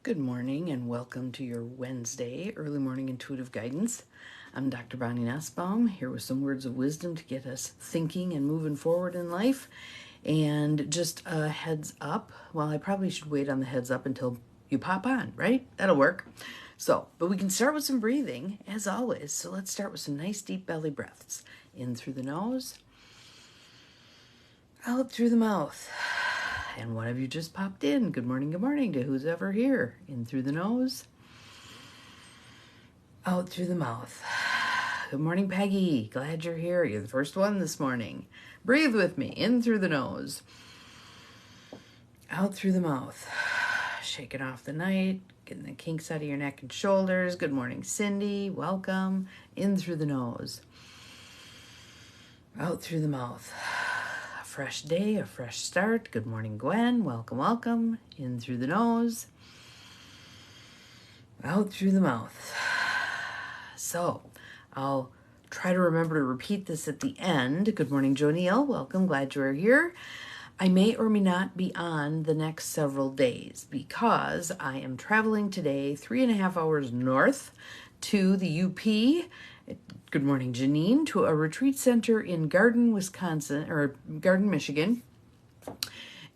Good morning and welcome to your Wednesday early morning intuitive guidance. I'm Dr. Bonnie Nussbaum, here with some words of wisdom to get us thinking and moving forward in life. And just a heads up, well, I probably should wait on the heads up until you pop on, right? That'll work. But we can start with some breathing as always. So let's start with some nice deep belly breaths. In through the nose, out through the mouth. And one of you just popped in. Good morning to who's ever here. In through the nose, out through the mouth. Good morning, Peggy. Glad you're here. You're the first one this morning. Breathe with me. In through the nose, out through the mouth. Shaking off the night, getting the kinks out of your neck and shoulders. Good morning, Cindy. Welcome. In through the nose, out through the mouth. Fresh day, a fresh start. Good morning, Gwen. Welcome. In through the nose, out through the mouth. So I'll try to remember to repeat this at the end. Good morning, Joneel. Welcome. Glad you are here. I may or may not be on the next several days because I am traveling today 3.5 hours north to the UP. Good morning, Janine, to a retreat center in Garden, Michigan.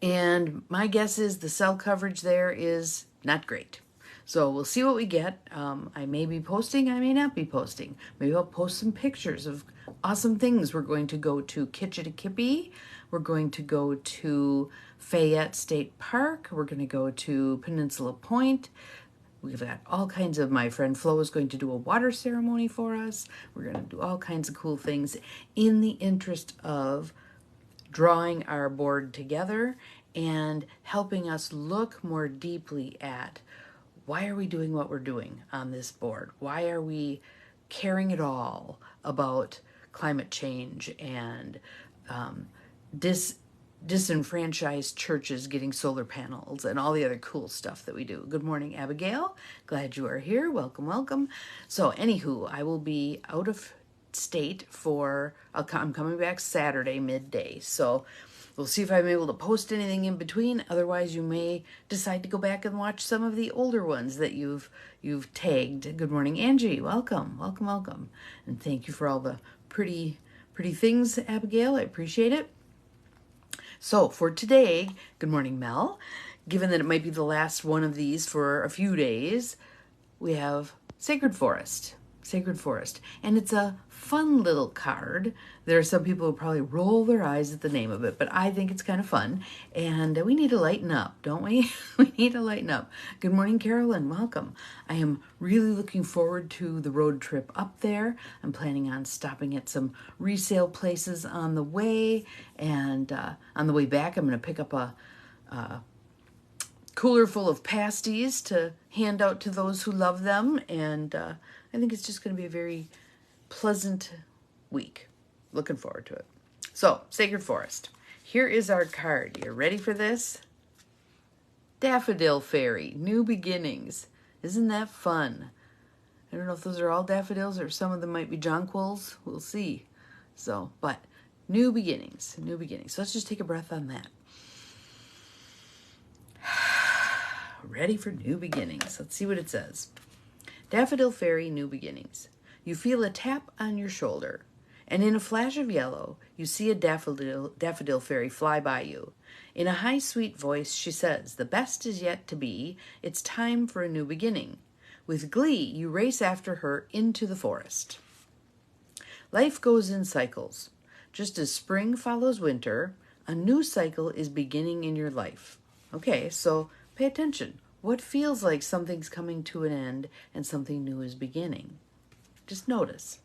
And my guess is the cell coverage there is not great. So we'll see what we get. I may be posting, I may not be posting. Maybe I'll post some pictures of awesome things. We're going to go to Kitchitikipi. We're going to go to Fayette State Park. We're going to go to Peninsula Point. We've got all kinds of, my friend Flo is going to do a water ceremony for us. We're going to do all kinds of cool things in the interest of drawing our board together and helping us look more deeply at why are we doing what we're doing on this board? Why are we caring at all about climate change and disenfranchised churches getting solar panels and all the other cool stuff that we do? Good morning, Abigail. Glad you are here. Welcome. So anywho, I will be out of state I'm coming back Saturday midday. So we'll see if I'm able to post anything in between. Otherwise, you may decide to go back and watch some of the older ones that you've tagged. Good morning, Angie. Welcome. And thank you for all the pretty things, Abigail. I appreciate it. So for today, good morning, Mel. Given that it might be the last one of these for a few days, we have Sacred Forest. And it's a fun little card. There are some people who probably roll their eyes at the name of it, but I think it's kind of fun. And we need to lighten up, don't we? We need to lighten up. Good morning, Carolyn. Welcome. I am really looking forward to the road trip up there. I'm planning on stopping at some resale places on the way. And on the way back, I'm going to pick up a cooler full of pasties to hand out to those who love them. And I think it's just going to be a very pleasant week. Looking forward to it. So, Sacred Forest. Here is our card. You ready for this? Daffodil Fairy, New Beginnings. Isn't that fun? I don't know if those are all daffodils or some of them might be jonquils. We'll see. So, but new beginnings. So let's just take a breath on that. Ready for new beginnings. Let's see what it says. Daffodil Fairy, New Beginnings. You feel a tap on your shoulder, and in a flash of yellow, you see a daffodil fairy fly by you. In a high, sweet voice, she says, "The best is yet to be. It's time for a new beginning." With glee, you race after her into the forest. Life goes in cycles. Just as spring follows winter, a new cycle is beginning in your life. Okay, so pay attention. What feels like something's coming to an end and something new is beginning? Just notice.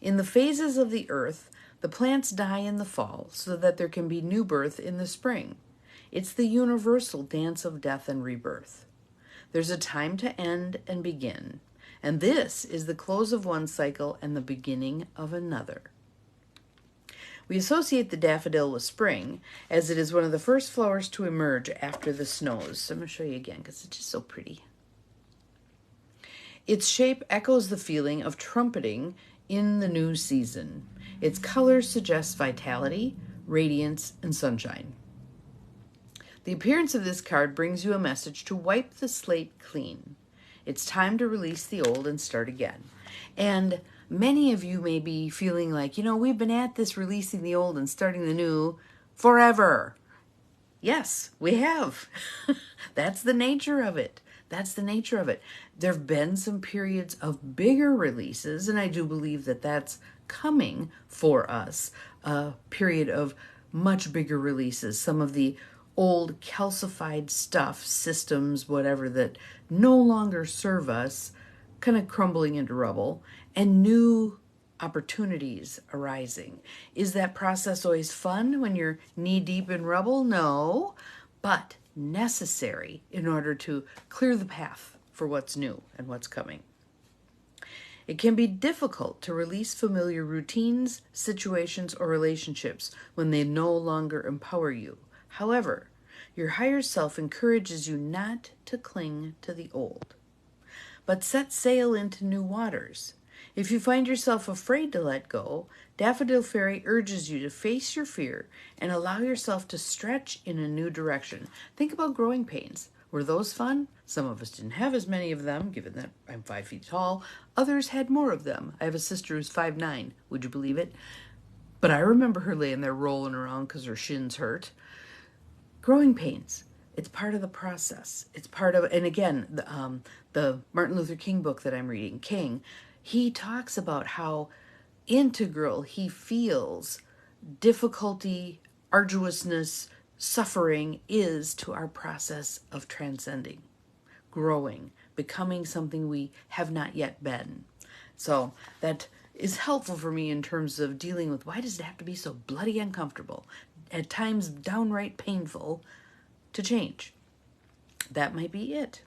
In the phases of the earth, the plants die in the fall so that there can be new birth in the spring. It's the universal dance of death and rebirth. There's a time to end and begin, and this is the close of one cycle and the beginning of another. We associate the daffodil with spring, as it is one of the first flowers to emerge after the snows. So I'm going to show you again because it's just so pretty. Its shape echoes the feeling of trumpeting in the new season. Its color suggests vitality, radiance, and sunshine. The appearance of this card brings you a message to wipe the slate clean. It's time to release the old and start again. And many of you may be feeling like, we've been at this releasing the old and starting the new forever. Yes, we have. That's the nature of it. That's the nature of it. There have been some periods of bigger releases, and I do believe that that's coming for us, a period of much bigger releases. Some of the old calcified stuff, systems, whatever, that no longer serve us, kind of crumbling into rubble, and new opportunities arising. Is that process always fun when you're knee deep in rubble? No, but necessary in order to clear the path for what's new and what's coming. It can be difficult to release familiar routines, situations, or relationships when they no longer empower you. However, your higher self encourages you not to cling to the old, but set sail into new waters. If you find yourself afraid to let go, Daffodil Fairy urges you to face your fear and allow yourself to stretch in a new direction. Think about growing pains. Were those fun? Some of us didn't have as many of them, given that I'm 5 feet tall. Others had more of them. I have a sister who's 5'9". Would you believe it? But I remember her laying there rolling around because her shins hurt. Growing pains. It's part of the process. It's part of, and again, the Martin Luther King book that I'm reading, King, he talks about how integral he feels difficulty, arduousness, suffering is to our process of transcending, growing, becoming something we have not yet been. So that is helpful for me in terms of dealing with, why does it have to be so bloody uncomfortable, at times downright painful, to change? That might be it.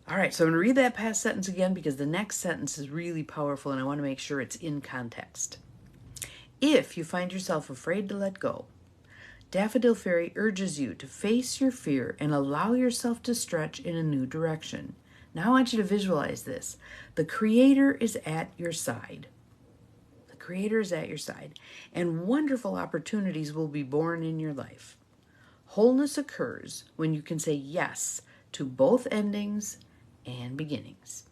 All right, so I'm going to read that past sentence again because the next sentence is really powerful and I want to make sure it's in context. If you find yourself afraid to let go, Daffodil Fairy urges you to face your fear and allow yourself to stretch in a new direction. Now I want you to visualize this. The Creator is at your side. The Creator is at your side, and wonderful opportunities will be born in your life. Wholeness occurs when you can say yes to both endings and beginnings.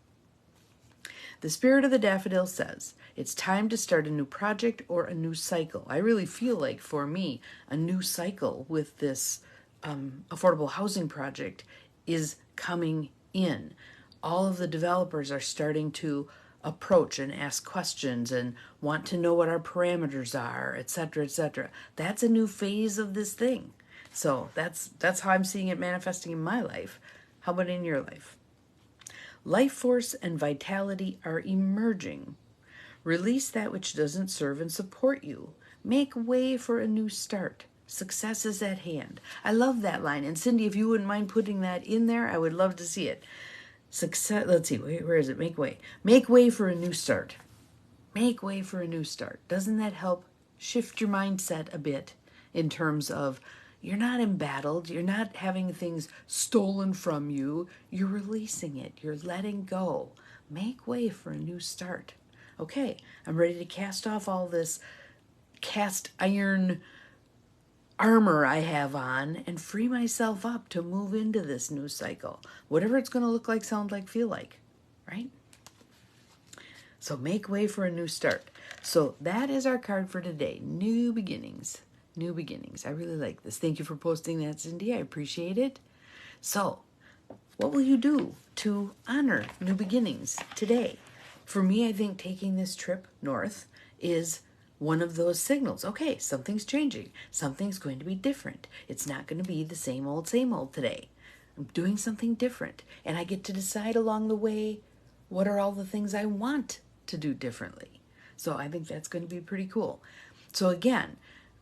The spirit of the daffodil says, it's time to start a new project or a new cycle. I really feel like, for me, a new cycle with this affordable housing project is coming in. All of the developers are starting to approach and ask questions and want to know what our parameters are, etc., etc. That's a new phase of this thing. So that's how I'm seeing it manifesting in my life. How about in your life? Life force and vitality are emerging. Release that which doesn't serve and support you. Make way for a new start. Success is at hand. I love that line. And Cindy, if you wouldn't mind putting that in there, I would love to see it. Success. Let's see. Where is it? Make way. Make way for a new start. Make way for a new start. Doesn't that help shift your mindset a bit in terms of, you're not embattled. You're not having things stolen from you. You're releasing it. You're letting go. Make way for a new start. Okay, I'm ready to cast off all this cast iron armor I have on and free myself up to move into this new cycle. Whatever it's going to look like, sound like, feel like, right? So make way for a new start. So that is our card for today. New beginnings. New beginnings. I really like this. Thank you for posting that, Cindy. I appreciate it. So, what will you do to honor new beginnings today? For me, I think taking this trip north is one of those signals. Okay, something's changing. Something's going to be different. It's not going to be the same old today. I'm doing something different. And I get to decide along the way, what are all the things I want to do differently? So I think that's going to be pretty cool. So again,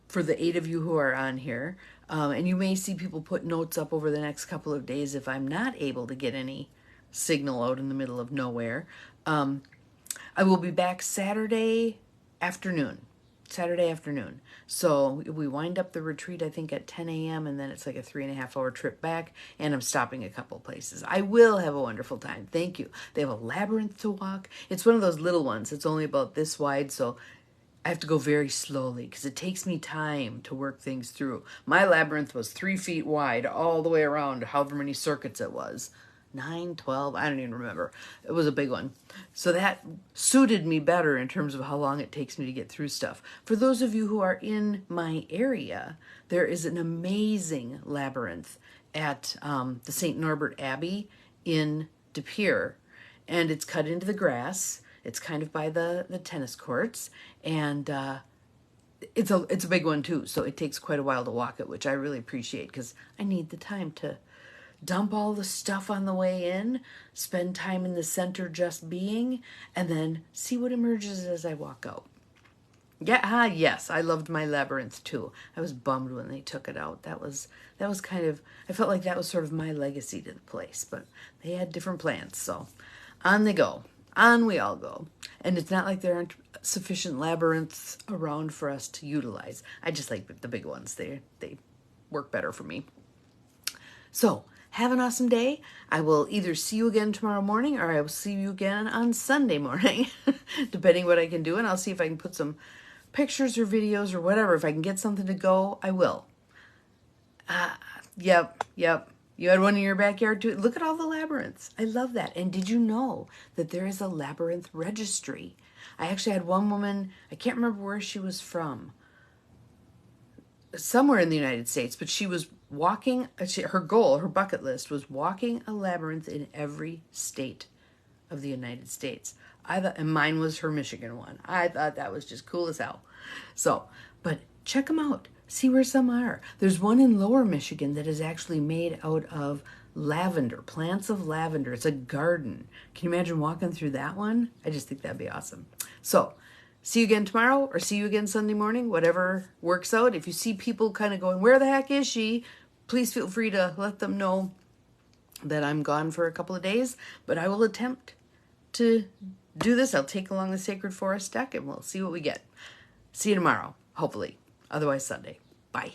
for the 8 of you who are on here, and you may see people put notes up over the next couple of days if I'm not able to get any signal out in the middle of nowhere. I will be back Saturday afternoon. So we wind up the retreat, I think, at 10 a.m. and then it's like a 3.5-hour trip back, and I'm stopping a couple places. I will have a wonderful time. Thank you. They have a labyrinth to walk. It's one of those little ones. It's only about this wide, so I have to go very slowly because it takes me time to work things through. My labyrinth was 3 feet wide all the way around, however many circuits it was. 9, 12, I don't even remember. It was a big one. So that suited me better in terms of how long it takes me to get through stuff. For those of you who are in my area, there is an amazing labyrinth at the St. Norbert Abbey in De Pere. And it's cut into the grass. It's kind of by the tennis courts. And it's a big one too. So it takes quite a while to walk it, which I really appreciate because I need the time to dump all the stuff on the way in, spend time in the center just being, and then see what emerges as I walk out. Yeah, yes, I loved my labyrinth too. I was bummed when they took it out. That was kind of, I felt like that was sort of my legacy to the place, but they had different plans, so on they go. On we all go. And it's not like there aren't sufficient labyrinths around for us to utilize. I just like the big ones. They work better for me. So, have an awesome day. I will either see you again tomorrow morning or I will see you again on Sunday morning, depending what I can do. And I'll see if I can put some pictures or videos or whatever. If I can get something to go, I will. Yep. You had one in your backyard too. Look at all the labyrinths. I love that. And did you know that there is a labyrinth registry? I actually had one woman, I can't remember where she was from, somewhere in the United States, but she was walking, her goal, her bucket list was walking a labyrinth in every state of the United States. And mine was her Michigan one. I thought that was just cool as hell. So, but check them out. See where some are. There's one in Lower Michigan that is actually made out of lavender, plants of lavender. It's a garden. Can you imagine walking through that one? I just think that'd be awesome. So, see you again tomorrow or see you again Sunday morning, whatever works out. If you see people kind of going, where the heck is she? Please feel free to let them know that I'm gone for a couple of days, but I will attempt to do this. I'll take along the Sacred Forest deck and we'll see what we get. See you tomorrow, hopefully. Otherwise Sunday. Bye.